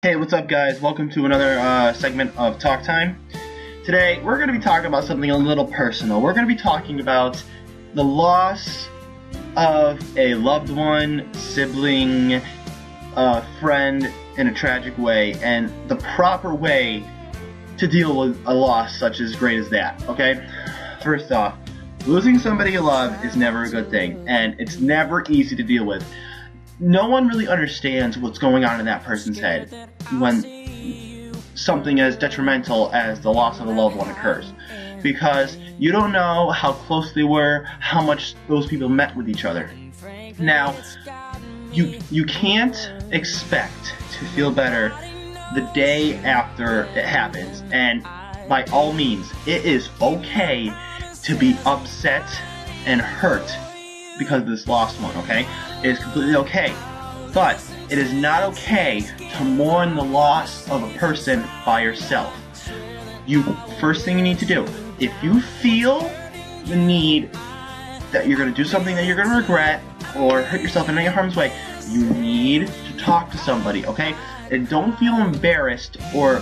Hey, what's up guys? Welcome to another segment of Talk Time. Today, we're going to be talking about something a little personal. We're going to be talking about the loss of a loved one, sibling, friend in a tragic way, and the proper way to deal with a loss such as great as that, okay? First off, losing somebody you love is never a good thing, and it's never easy to deal with. No one really understands what's going on in that person's head when something as detrimental as the loss of a loved one occurs, because you don't know how close they were, how much those people met with each other. Now, you can't expect to feel better the day after it happens, and by all means, it is okay to be upset and hurt because of this lost one, okay? It is completely okay. But it is not okay to mourn the loss of a person by yourself. First thing you need to do, if you feel the need that you're going to do something that you're going to regret or hurt yourself in any harm's way, you need to talk to somebody, okay? And don't feel embarrassed or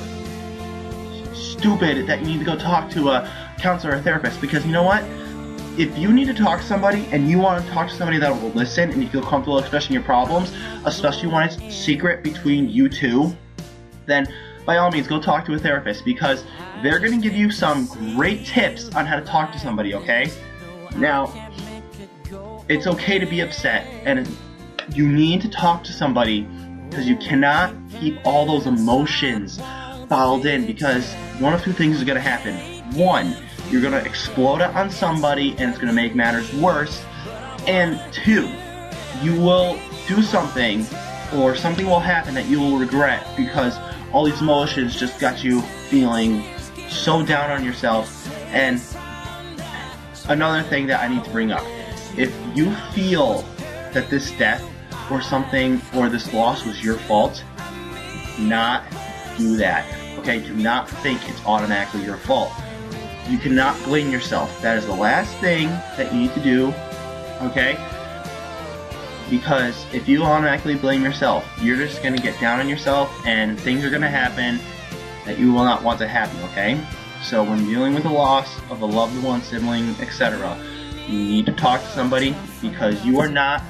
stupid that you need to go talk to a counselor or a therapist, because you know what? If you need to talk to somebody and you want to talk to somebody that will listen and you feel comfortable expressing your problems, especially when it's secret between you two, then by all means go talk to a therapist, because they're going to give you some great tips on how to talk to somebody, okay? Now, it's okay to be upset, and you need to talk to somebody, because you cannot keep all those emotions bottled in, because one of two things is going to happen. One, you're going to explode it on somebody and it's going to make matters worse. And two, you will do something, or something will happen that you will regret, because all these emotions just got you feeling so down on yourself. And another thing that I need to bring up, if you feel that this death or something or this loss was your fault, do not do that, okay? Do not think it's automatically your fault. You cannot blame yourself. That is the last thing that you need to do, okay? Because if you automatically blame yourself, you're just going to get down on yourself and things are going to happen that you will not want to happen, okay? So when dealing with the loss of a loved one, sibling, etc., you need to talk to somebody, because you are not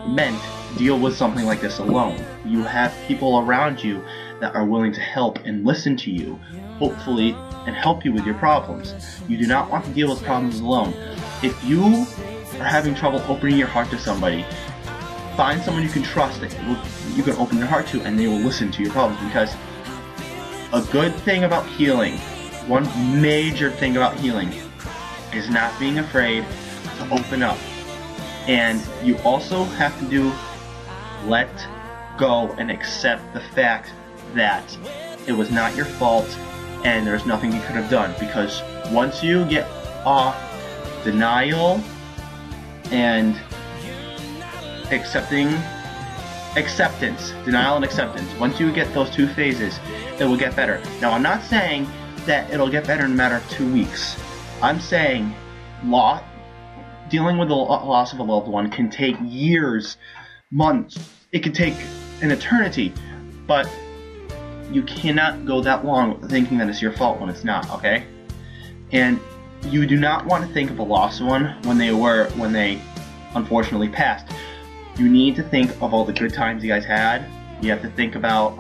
meant to deal with something like this alone. You have people around you that are willing to help and listen to you, hopefully, and help you with your problems. You do not want to deal with problems alone. If you are having trouble opening your heart to somebody, find someone you can trust that you can open your heart to, and they will listen to your problems. Because a good thing about healing, one major thing about healing, is not being afraid to open up. And you also have to let go and accept the fact that it was not your fault and there's nothing you could have done. Because once you get off denial and denial and acceptance, once you get those two phases, it will get better. Now, I'm not saying that it'll get better in a matter of 2 weeks. I'm saying dealing with the loss of a loved one can take years, months. It could take an eternity, but you cannot go that long thinking that it's your fault when it's not, okay? And you do not want to think of a lost one when they unfortunately passed. You need to think of all the good times you guys had. You have to think about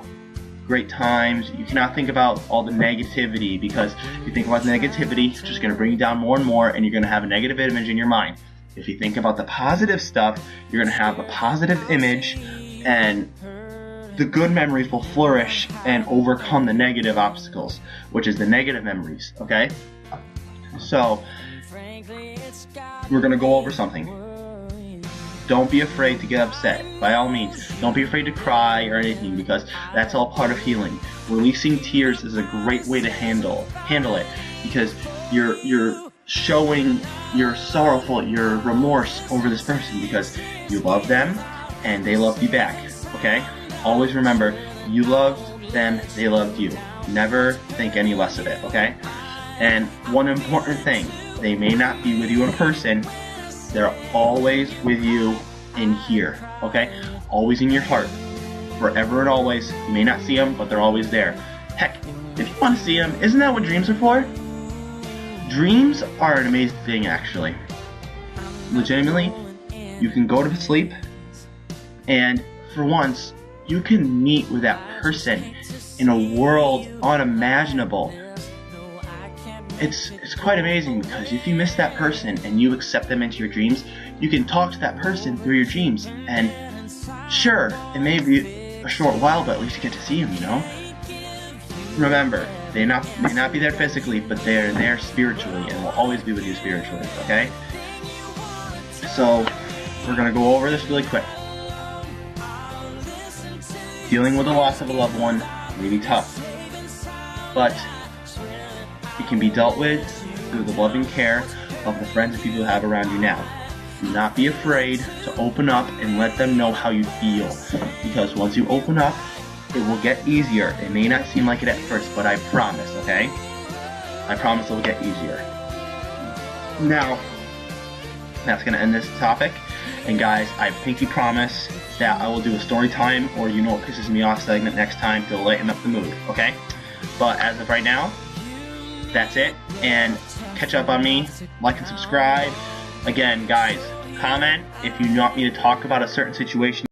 great times. You cannot think about all the negativity, because if you think about the negativity, it's just going to bring you down more and more, and you're going to have a negative image in your mind. If you think about the positive stuff, you're going to have a positive image, and the good memories will flourish and overcome the negative obstacles, which is the negative memories, okay? So, we're going to go over something. Don't be afraid to get upset. By all means, don't be afraid to cry or anything, because that's all part of healing. Releasing tears is a great way to handle it, because you're showing your your remorse over this person, because you love them and they love you back, okay? Always remember, you loved them, they loved you. Never think any less of it, okay? And one important thing, they may not be with you in person, they're always with you in here, okay? Always in your heart. forever and always. You may not see them, but they're always there. Heck, if you want to see them, isn't that what dreams are for? Dreams are an amazing thing, actually. Legitimately, you can go to sleep, and for once, you can meet with that person in a world unimaginable. It's quite amazing, because if you miss that person and you accept them into your dreams, you can talk to that person through your dreams. And sure, it may be a short while, but at least you get to see them, you know? Remember, they may not be there physically, but they're there spiritually and will always be with you spiritually, okay? So, we're going to go over this really quick. Dealing with the loss of a loved one may be tough, but it can be dealt with through the loving care of the friends and people you have around you now. Do not be afraid to open up and let them know how you feel, because once you open up, it will get easier. It may not seem like it at first, but I promise, okay? I promise it will get easier. Now, that's going to end this topic. And guys, I pinky promise that I will do a story time or you know what pisses me off segment next time to lighten up the mood, okay? But as of right now, that's it. And catch up on me, like and subscribe. Again, guys, comment if you want me to talk about a certain situation.